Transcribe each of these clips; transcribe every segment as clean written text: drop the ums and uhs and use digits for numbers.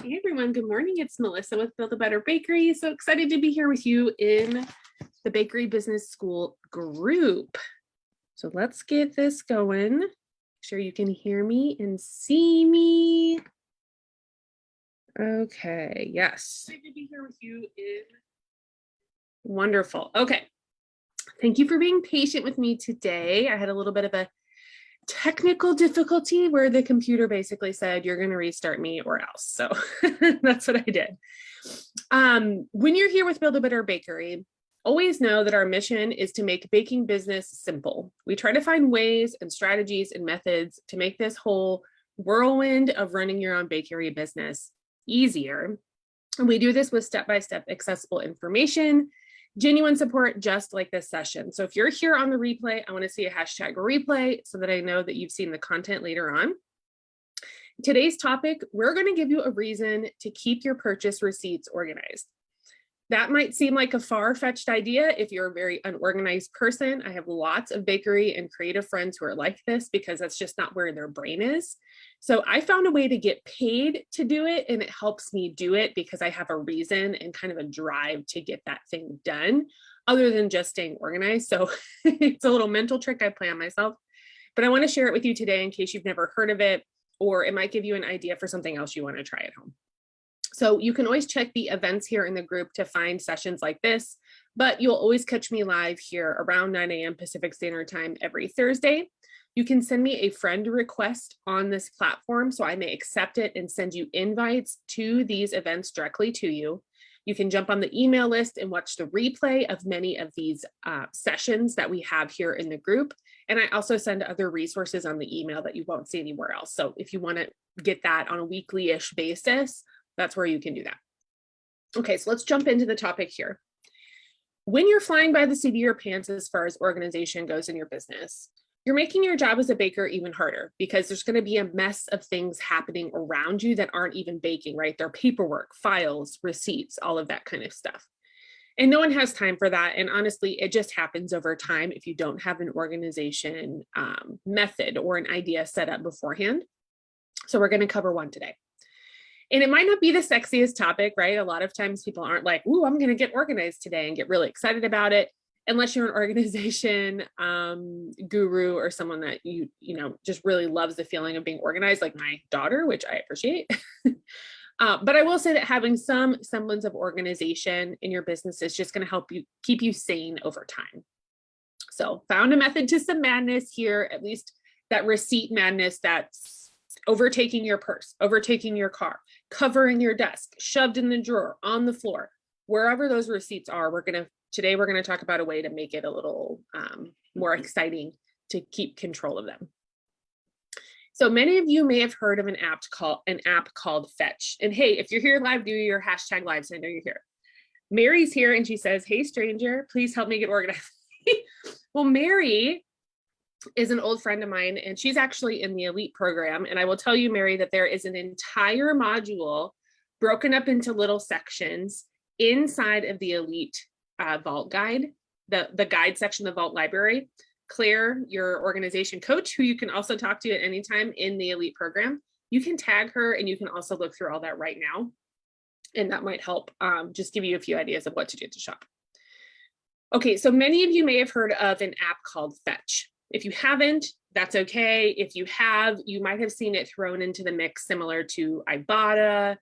Hey everyone, good morning. It's Melissa with Build a Better Bakery. So excited to be here with you in the Bakery Business School group. So let's get this going. Make sure you can hear me and see me. Okay, yes. Excited to be here with you in. Wonderful. Okay. Thank you for being patient with me today. I had a little bit of a technical difficulty where the computer basically said, you're going to restart me or else. So that's what I did. When you're here with Build a Better Bakery, always know that our mission is to make baking business simple. We try to find ways and strategies and methods to make this whole whirlwind of running your own bakery business easier. And we do this with step-by-step accessible information, genuine support, just like this session. So if you're here on the replay, I want to see a hashtag replay so that I know that you've seen the content later on. Today's topic, we're going to give you a reason to keep your purchase receipts organized. That might seem like a far-fetched idea if you're a very unorganized person. I have lots of bakery and creative friends who are like this because that's just not where their brain is. So I found a way to get paid to do it, and it helps me do it because I have a reason and kind of a drive to get that thing done other than just staying organized. So it's a little mental trick I play on myself, but I want to share it with you today in case you've never heard of it, or it might give you an idea for something else you want to try at home. So you can always check the events here in the group to find sessions like this, but you'll always catch me live here around 9 a.m. Pacific Standard Time every Thursday. You can send me a friend request on this platform so I may accept it and send you invites to these events directly to you. You can jump on the email list and watch the replay of many of these sessions that we have here in the group. And I also send other resources on the email that you won't see anywhere else. So if you want to get that on a weekly-ish basis, that's where you can do that. Okay, so let's jump into the topic here. When you're flying by the seat of your pants as far as organization goes in your business, you're making your job as a baker even harder because there's going to be a mess of things happening around you that aren't even baking, right? They're paperwork, files, receipts, all of that kind of stuff. And no one has time for that. And honestly, it just happens over time if you don't have an organization method or an idea set up beforehand. So we're going to cover one today. And it might not be the sexiest topic, right? A lot of times people aren't like, ooh, I'm going to get organized today and get really excited about it, unless you're an organization guru or someone that you know just really loves the feeling of being organized, like my daughter, which I appreciate. But I will say that having some semblance of organization in your business is just going to help you keep you sane over time. So found a method to some madness here, at least that receipt madness that's overtaking your purse, overtaking your car, covering your desk, shoved in the drawer, on the floor, wherever those receipts are. Today we're going to talk about a way to make it a little more exciting to keep control of them. So many of you may have heard of an app called Fetch. And hey, if you're here live, do your hashtag live so I know you're here. Mary's here and she says, hey stranger, please help me get organized. Well, Mary is an old friend of mine, and she's actually in the Elite program. And I will tell you, Mary, that there is an entire module broken up into little sections inside of the Elite Vault Guide, the guide section of the Vault Library. Claire, your organization coach, who you can also talk to at any time in the Elite program, you can tag her and you can also look through all that right now. And that might help just give you a few ideas of what to do to shop. Okay, so many of you may have heard of an app called Fetch. If you haven't, that's okay. If you have, you might have seen it thrown into the mix similar to Ibotta,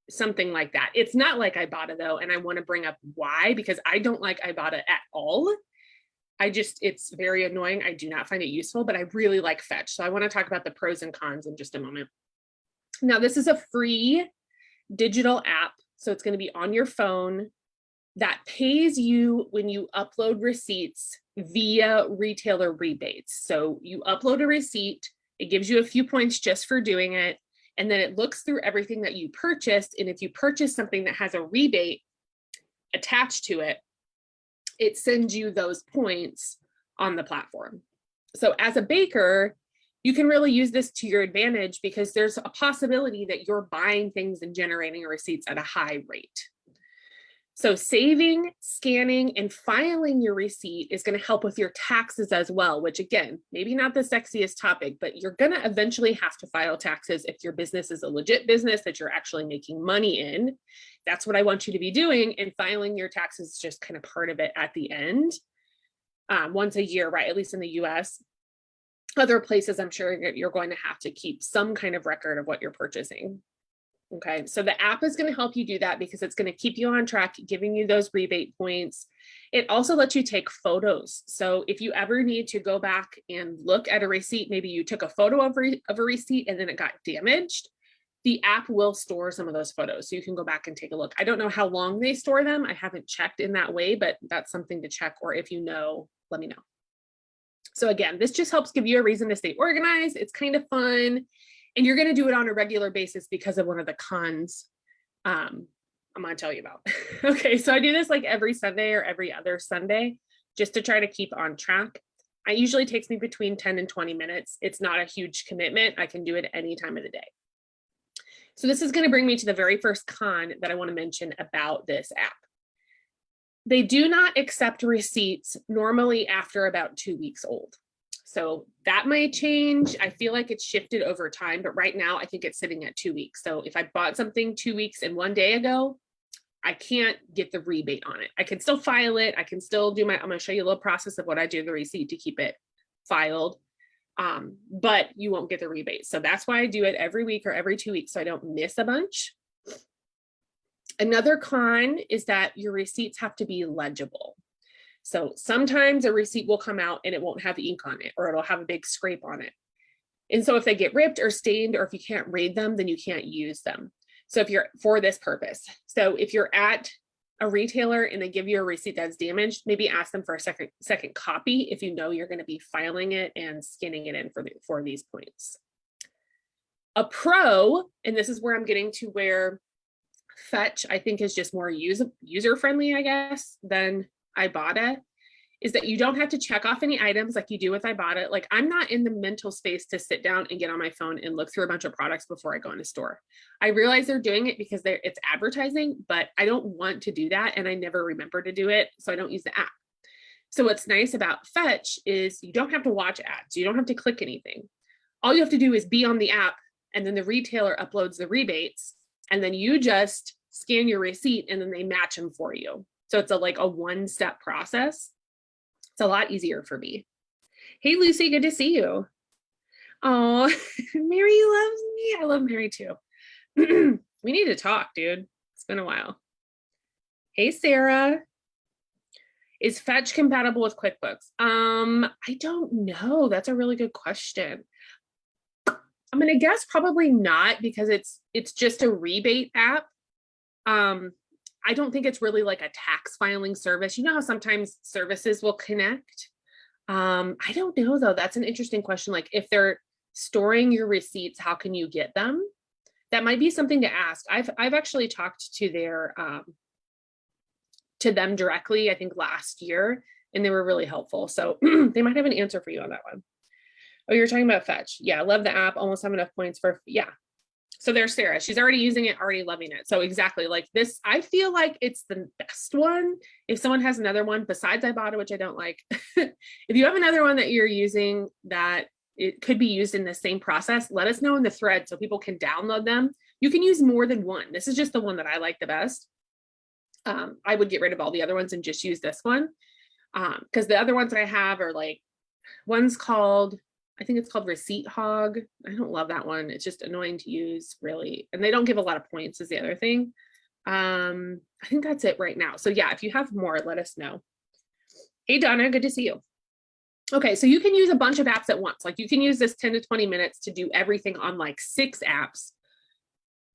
something like that. It's not like Ibotta though, and I want to bring up why, because I don't like Ibotta at all. It's very annoying. I do not find it useful, but I really like Fetch. So I want to talk about the pros and cons in just a moment. Now, this is a free digital app, so it's going to be on your phone that pays you when you upload receipts via retailer rebates. So you upload a receipt, it gives you a few points just for doing it, and then it looks through everything that you purchased. And if you purchase something that has a rebate attached to it, it sends you those points on the platform. So as a baker, you can really use this to your advantage because there's a possibility that you're buying things and generating receipts at a high rate. So saving, scanning, and filing your receipt is going to help with your taxes as well, which again, maybe not the sexiest topic, but you're going to eventually have to file taxes if your business is a legit business that you're actually making money in. That's what I want you to be doing, and filing your taxes is just kind of part of it at the end, once a year, right? At least in the US. Other places, I'm sure you're going to have to keep some kind of record of what you're purchasing. Okay, so the app is going to help you do that because it's going to keep you on track, giving you those rebate points. It also lets you take photos. So if you ever need to go back and look at a receipt, maybe you took a photo of a receipt and then it got damaged, the app will store some of those photos. So you can go back and take a look. I don't know how long they store them. I haven't checked in that way, but that's something to check, or if you know, let me know. So again, this just helps give you a reason to stay organized. It's kind of fun. And you're going to do it on a regular basis because of one of the cons I'm going to tell you about. Okay, so I do this like every Sunday or every other Sunday just to try to keep on track. It usually takes me between 10 and 20 minutes. It's not a huge commitment. I can do it any time of the day. So this is going to bring me to the very first con that I want to mention about this app. They do not accept receipts normally after about 2 weeks old. So that might change. I feel like it's shifted over time, but right now I think it's sitting at 2 weeks. So if I bought something 2 weeks and 1 day ago, I can't get the rebate on it. I can still file it. I can still do I'm going to show you a little process of what I do to the receipt to keep it filed, but you won't get the rebate. So that's why I do it every week or every 2 weeks so I don't miss a bunch. Another con is that your receipts have to be legible. So sometimes a receipt will come out and it won't have ink on it, or it'll have a big scrape on it. And so if they get ripped or stained, or if you can't read them, then you can't use them. So if you're for this purpose, so if you're at a retailer and they give you a receipt that's damaged, maybe ask them for a second copy if you know you're going to be filing it and scanning it in for these points. A pro, and this is where I'm getting to where Fetch, I think, is just more user-friendly, I guess, than Ibotta, is that you don't have to check off any items like you do with Ibotta. Like, I'm not in the mental space to sit down and get on my phone and look through a bunch of products before I go in a store. I realize they're doing it because it's advertising, but I don't want to do that, and I never remember to do it, so I don't use the app. So what's nice about Fetch is you don't have to watch ads. You don't have to click anything. All you have to do is be on the app, and then the retailer uploads the rebates, and then you just scan your receipt and then they match them for you. So it's like a one-step process. It's a lot easier for me. Hey, Lucy, good to see you. Oh, Mary loves me. I love Mary too. We need to talk, dude. It's been a while. Hey, Sarah. Is Fetch compatible with QuickBooks? I don't know. That's a really good question. I'm gonna guess probably not, because it's just a rebate app. I don't think it's really like a tax filing service. You know how sometimes services will connect? I don't know though. That's an interesting question. Like, if they're storing your receipts, how can you get them? That might be something to ask. I've actually talked to them directly, I think last year, and they were really helpful. So they might have an answer for you on that one. Oh, you're talking about Fetch. Yeah, I love the app. Almost have enough points for, yeah. So there's Sarah. She's already using it, already loving it. So exactly like this, I feel like it's the best one. If someone has another one besides Ibotta, which I don't like, if you have another one that you're using that it could be used in the same process, let us know in the thread so people can download them. You can use more than one. This is just the one that I like the best. I would get rid of all the other ones and just use this one. Because the other ones that I have are like, one's called, I think it's called Receipt Hog. I don't love that one. It's just annoying to use, really. And they don't give a lot of points is the other thing. I think that's it right now. So yeah, if you have more, let us know. Hey, Donna, good to see you. Okay, so you can use a bunch of apps at once. Like, you can use this 10 to 20 minutes to do everything on like 6 apps.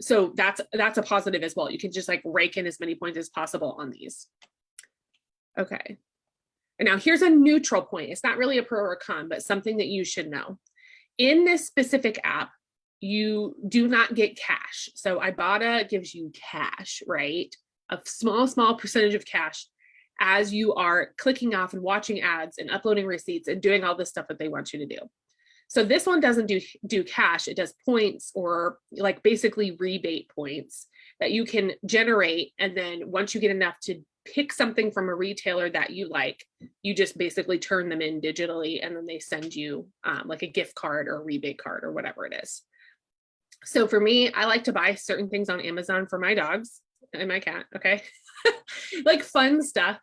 So that's a positive as well. You can just like rake in as many points as possible on these. Okay. And now here's a neutral point. It's not really a pro or a con, but something that you should know. In this specific app, you do not get cash. So Ibotta gives you cash, right? A small percentage of cash as you are clicking off and watching ads and uploading receipts and doing all the stuff that they want you to do. So this one doesn't do cash, it does points, or like basically rebate points that you can generate. And then once you get enough to pick something from a retailer that you like, you just basically turn them in digitally, and then they send you like a gift card or a rebate card or whatever it is. So for me, I like to buy certain things on Amazon for my dogs and my cat, okay? Like fun stuff.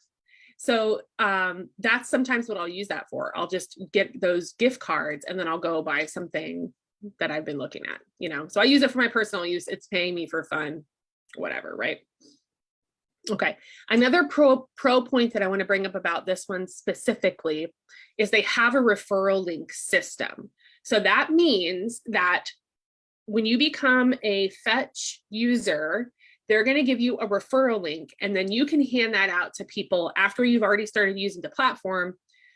So that's sometimes what I'll use that for. I'll just get those gift cards and then I'll go buy something that I've been looking at, you know? So I use it for my personal use. It's paying me for fun, whatever, right? Okay, another pro point that I want to bring up about this one specifically is they have a referral link system. So that means that when you become a Fetch user, they're going to give you a referral link, and then you can hand that out to people after you've already started using the platform.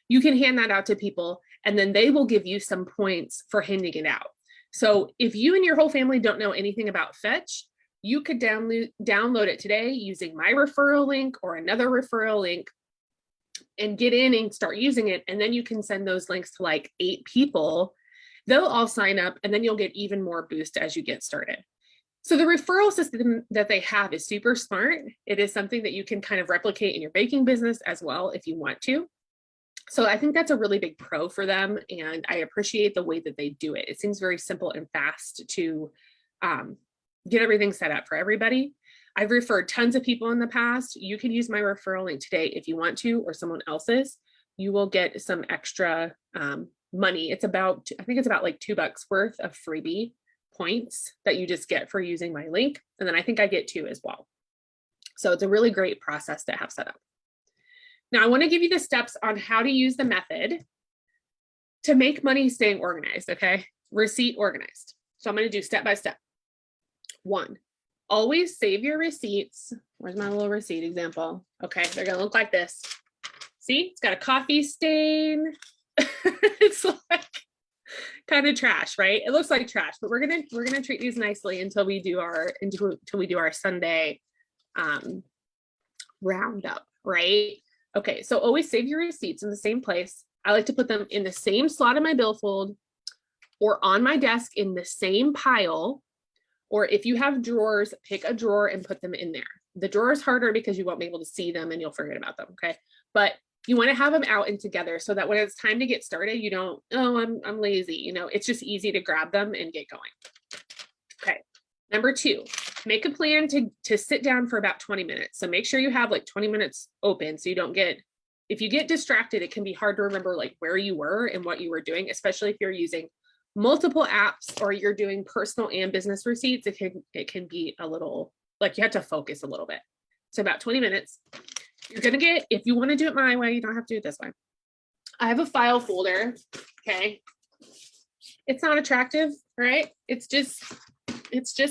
You can hand that out to people, and then they will give you some points for handing it out. So if you and your whole family don't know anything about Fetch, you could download it today using my referral link or another referral link and get in and start using it. And then you can send those links to like 8 people. They'll all sign up, and then you'll get even more boost as you get started. So the referral system that they have is super smart. It is something that you can kind of replicate in your baking business as well if you want to. So I think that's a really big pro for them, and I appreciate the way that they do it. It seems very simple and fast to get everything set up for everybody. I've referred tons of people in the past. You can use my referral link today if you want to, or someone else's. You will get some extra money. It's about, I think it's about like $2 worth of freebie points that you just get for using my link. And then I think I get 2 as well. So it's a really great process to have set up. Now I want to give you the steps on how to use the method to make money staying organized, okay? Receipt organized. So I'm going to do step by step. 1, always save your receipts. Where's my little receipt example? Okay, they're gonna look like this. See, it's got a coffee stain. It's like kind of trash, right? It looks like trash, but we're gonna treat these nicely until we do our Sunday roundup, right? Okay, so always save your receipts in the same place. I like to put them in the same slot in my billfold or on my desk in the same pile. Or if you have drawers, pick a drawer and put them in there. The drawer is harder because you won't be able to see them and you'll forget about them, okay? But you want to have them out and together so that when it's time to get started, you don't, oh, I'm lazy. You know, it's just easy to grab them and get going. Okay, number 2, make a plan to sit down for about 20 minutes. So make sure you have like 20 minutes open so you don't get, if you get distracted, it can be hard to remember like where you were and what you were doing, especially if you're using multiple apps or you're doing personal and business receipts. It can be a little, like you have to focus a little bit. So about 20 minutes. You're gonna get, if you want to do it my way, you don't have to do it this way. I have a file folder, okay? It's not attractive, right? It's just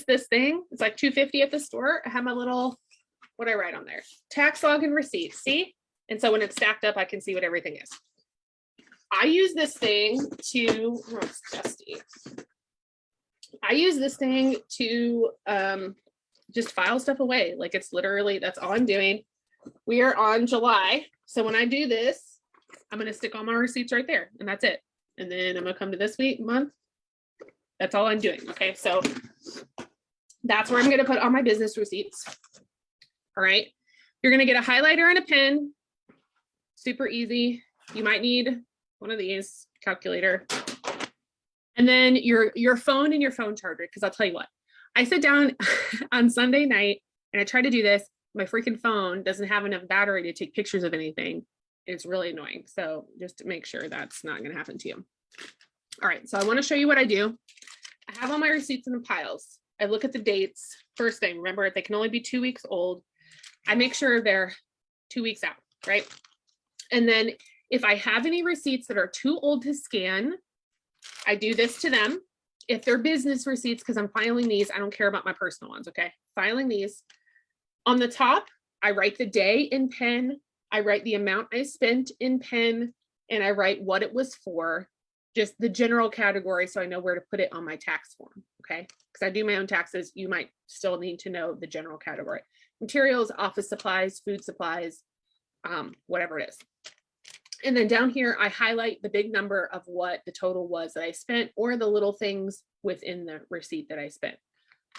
this thing. It's like $2.50 at the store. I have my little, what I write on there? Tax log and receipts, see? And so when it's stacked up, I can see what everything is. I use this thing to, oh, it's dusty. I use this thing to just file stuff away. Like it's literally, that's all I'm doing. We are on July. So when I do this, I'm going to stick all my receipts right there and that's it. And then I'm going to come to this month. That's all I'm doing. Okay. So that's where I'm going to put all my business receipts. All right. You're going to get a highlighter and a pen. Super easy. You might need one of these, calculator. And then your phone and your phone charger, because I'll tell you what, I sit down on Sunday night and I try to do this. My freaking phone doesn't have enough battery to take pictures of anything. It's really annoying. So just to make sure that's not going to happen to you. All right, so I want to show you what I do. I have all my receipts in the piles. I look at the dates. First thing, remember, they can only be 2 weeks old. I make sure they're 2 weeks out, right? And then if I have any receipts that are too old to scan, I do this to them. If they're business receipts, because I'm filing these, I don't care about my personal ones, okay? Filing these. On the top, I write the day in pen. I write the amount I spent in pen, and I write what it was for, just the general category so I know where to put it on my tax form, okay? Because I do my own taxes. You might still need to know the general category. Materials, office supplies, food supplies, whatever it is. And then down here, I highlight the big number of what the total was that I spent or the little things within the receipt that I spent.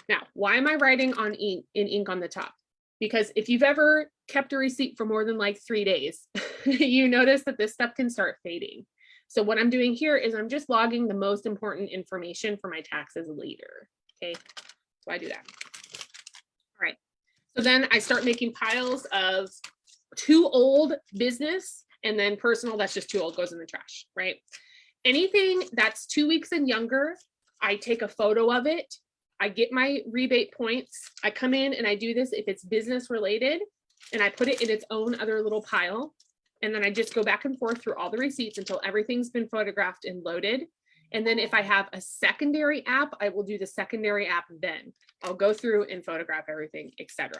Now, why am I writing on ink in ink on the top? Because if you've ever kept a receipt for more than like 3 days, you notice that this stuff can start fading. So what I'm doing here is I'm just logging the most important information for my taxes later. Okay, so I do that. All right, so then I start making piles of too old business, and then personal, that's just too old, goes in the trash, right? Anything that's 2 weeks and younger, I take a photo of it. I get my rebate points. I come in and I do this if it's business related, and I put it in its own other little pile. And then I just go back and forth through all the receipts until everything's been photographed and loaded. And then if I have a secondary app, I will do the secondary app then. I'll go through and photograph everything, etc.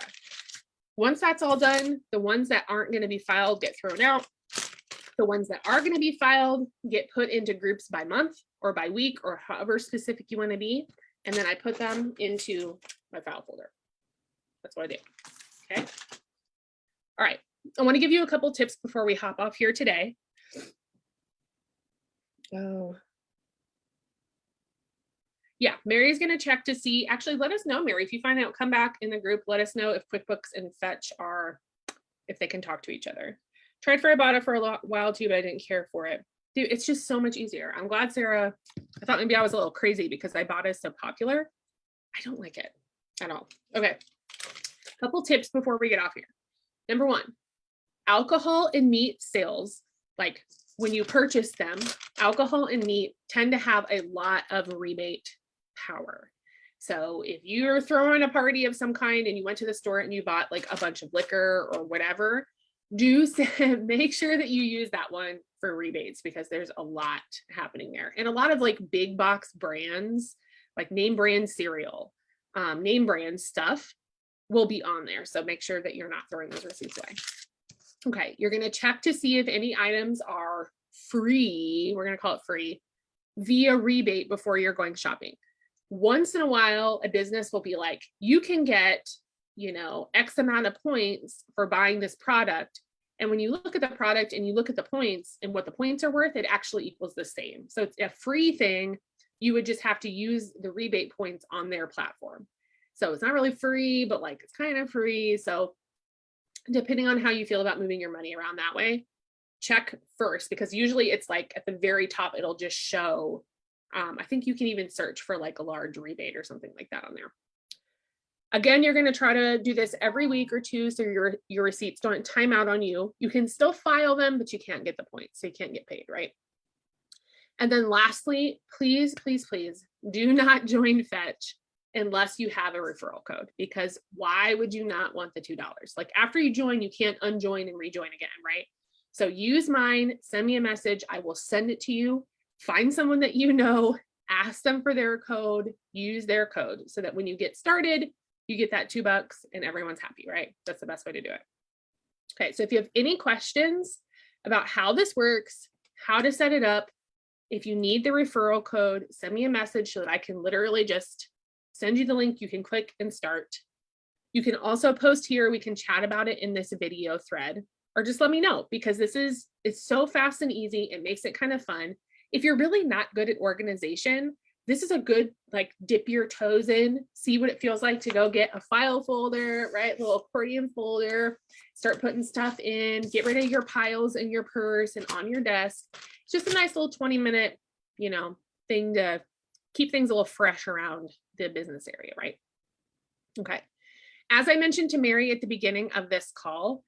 Once that's all done, the ones that aren't going to be filed get thrown out. The ones that are going to be filed get put into groups by month or by week or however specific you want to be. And then I put them into my file folder. That's what I do. Okay. All right. I want to give you a couple tips before we hop off here today. Oh. Yeah, Mary's going to check to see. Actually, let us know, Mary, if you find out, come back in the group. Let us know if QuickBooks and Fetch are, if they can talk to each other. Tried for Ibotta for a while too, but I didn't care for it. Dude, it's just so much easier. I'm glad Sarah, I thought maybe I was a little crazy because Ibotta is so popular. I don't like it at all. Okay, couple tips before we get off here. Number one, alcohol and meat sales, like when you purchase them, alcohol and meat tend to have a lot of rebate power. So if you're throwing a party of some kind and you went to the store and you bought like a bunch of liquor or whatever, do make sure that you use that one for rebates because there's a lot happening there. And a lot of like big box brands, like name brand cereal, name brand stuff will be on there. So make sure that you're not throwing those receipts away. Okay, you're going to check to see if any items are free, we're going to call it free, via rebate before you're going shopping. Once in a while, a business will be like, you can get, you know, X amount of points for buying this product. And when you look at the product and you look at the points and what the points are worth, it actually equals the same. So it's a free thing. You would just have to use the rebate points on their platform. So it's not really free, but like it's kind of free. So depending on how you feel about moving your money around that way, check first, because usually it's like at the very top, it'll just show, I think you can even search for like a large rebate or something like that on there. Again, you're going to try to do this every week or two so your receipts don't time out on you. You can still file them, but you can't get the points, so you can't get paid, right? And then lastly, please, please, please do not join Fetch unless you have a referral code, because why would you not want the $2? Like after you join, you can't unjoin and rejoin again, right? So use mine, send me a message, I will send it to you. Find someone that you know, ask them for their code, use their code so that when you get started, you get that $2 and everyone's happy, right? That's the best way to do it. Okay, so if you have any questions about how this works, how to set it up, if you need the referral code, send me a message so that I can literally just send you the link. You can click and start. You can also post here. We can chat about it in this video thread, or just let me know, because it's so fast and easy. It makes it kind of fun. If you're really not good at organization, this is a good, like, dip your toes in, see what it feels like to go get a file folder, right? Little accordion folder, start putting stuff in, get rid of your piles in your purse and on your desk. It's just a nice little 20-minute, you know, thing to keep things a little fresh around the business area, right? Okay. As I mentioned to Mary at the beginning of this call,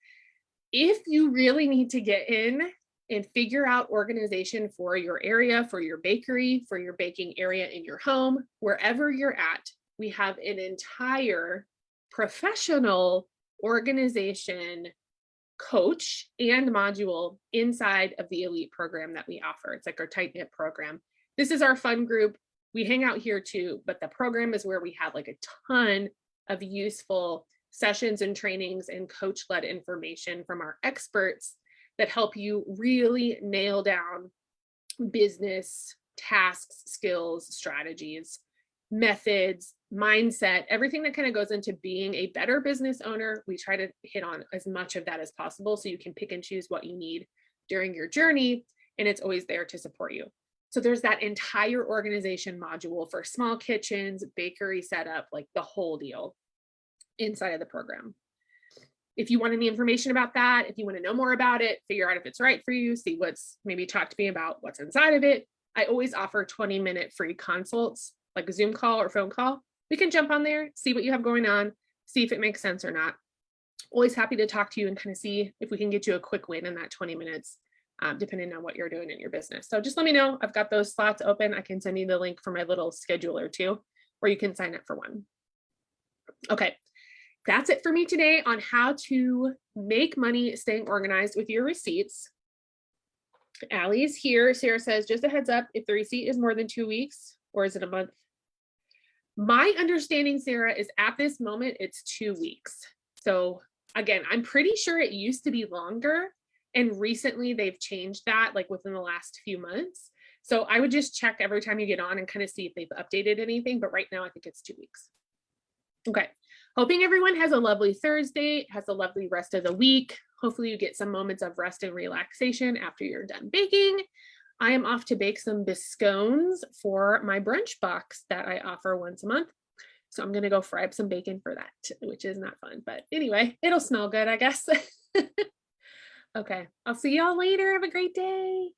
if you really need to get in and figure out organization for your area, for your bakery, for your baking area in your home, wherever you're at, we have an entire professional organization coach and module inside of the Elite program that we offer. It's like our tight-knit program. This is our fun group. We hang out here too, but the program is where we have like a ton of useful sessions and trainings and coach-led information from our experts that help you really nail down business tasks, skills, strategies, methods, mindset, everything that kind of goes into being a better business owner. We try to hit on as much of that as possible so you can pick and choose what you need during your journey, and it's always there to support you. So there's that entire organization module for small kitchens, bakery setup, like the whole deal inside of the program. If you want any information about that, if you want to know more about it, figure out if it's right for you, see maybe talk to me about what's inside of it. I always offer 20-minute free consults, like a Zoom call or phone call. We can jump on there, see what you have going on, see if it makes sense or not. Always happy to talk to you and kind of see if we can get you a quick win in that 20 minutes, depending on what you're doing in your business. So just let me know. I've got those slots open. I can send you the link for my little scheduler too, or you can sign up for one. Okay, that's it for me today on how to make money staying organized with your receipts. Allie's here. Sarah says, just a heads up, if the receipt is more than 2 weeks, or is it a month? My understanding, Sarah, is at this moment, it's 2 weeks. So again, I'm pretty sure it used to be longer, and recently they've changed that, like within the last few months. So I would just check every time you get on and kind of see if they've updated anything, but right now I think it's 2 weeks. Okay, hoping everyone has a lovely Thursday, has a lovely rest of the week. Hopefully you get some moments of rest and relaxation after you're done baking. I am off to bake some biscones for my brunch box that I offer once a month. So I'm gonna go fry up some bacon for that, which is not fun, but anyway, it'll smell good, I guess. Okay, I'll see y'all later. Have a great day.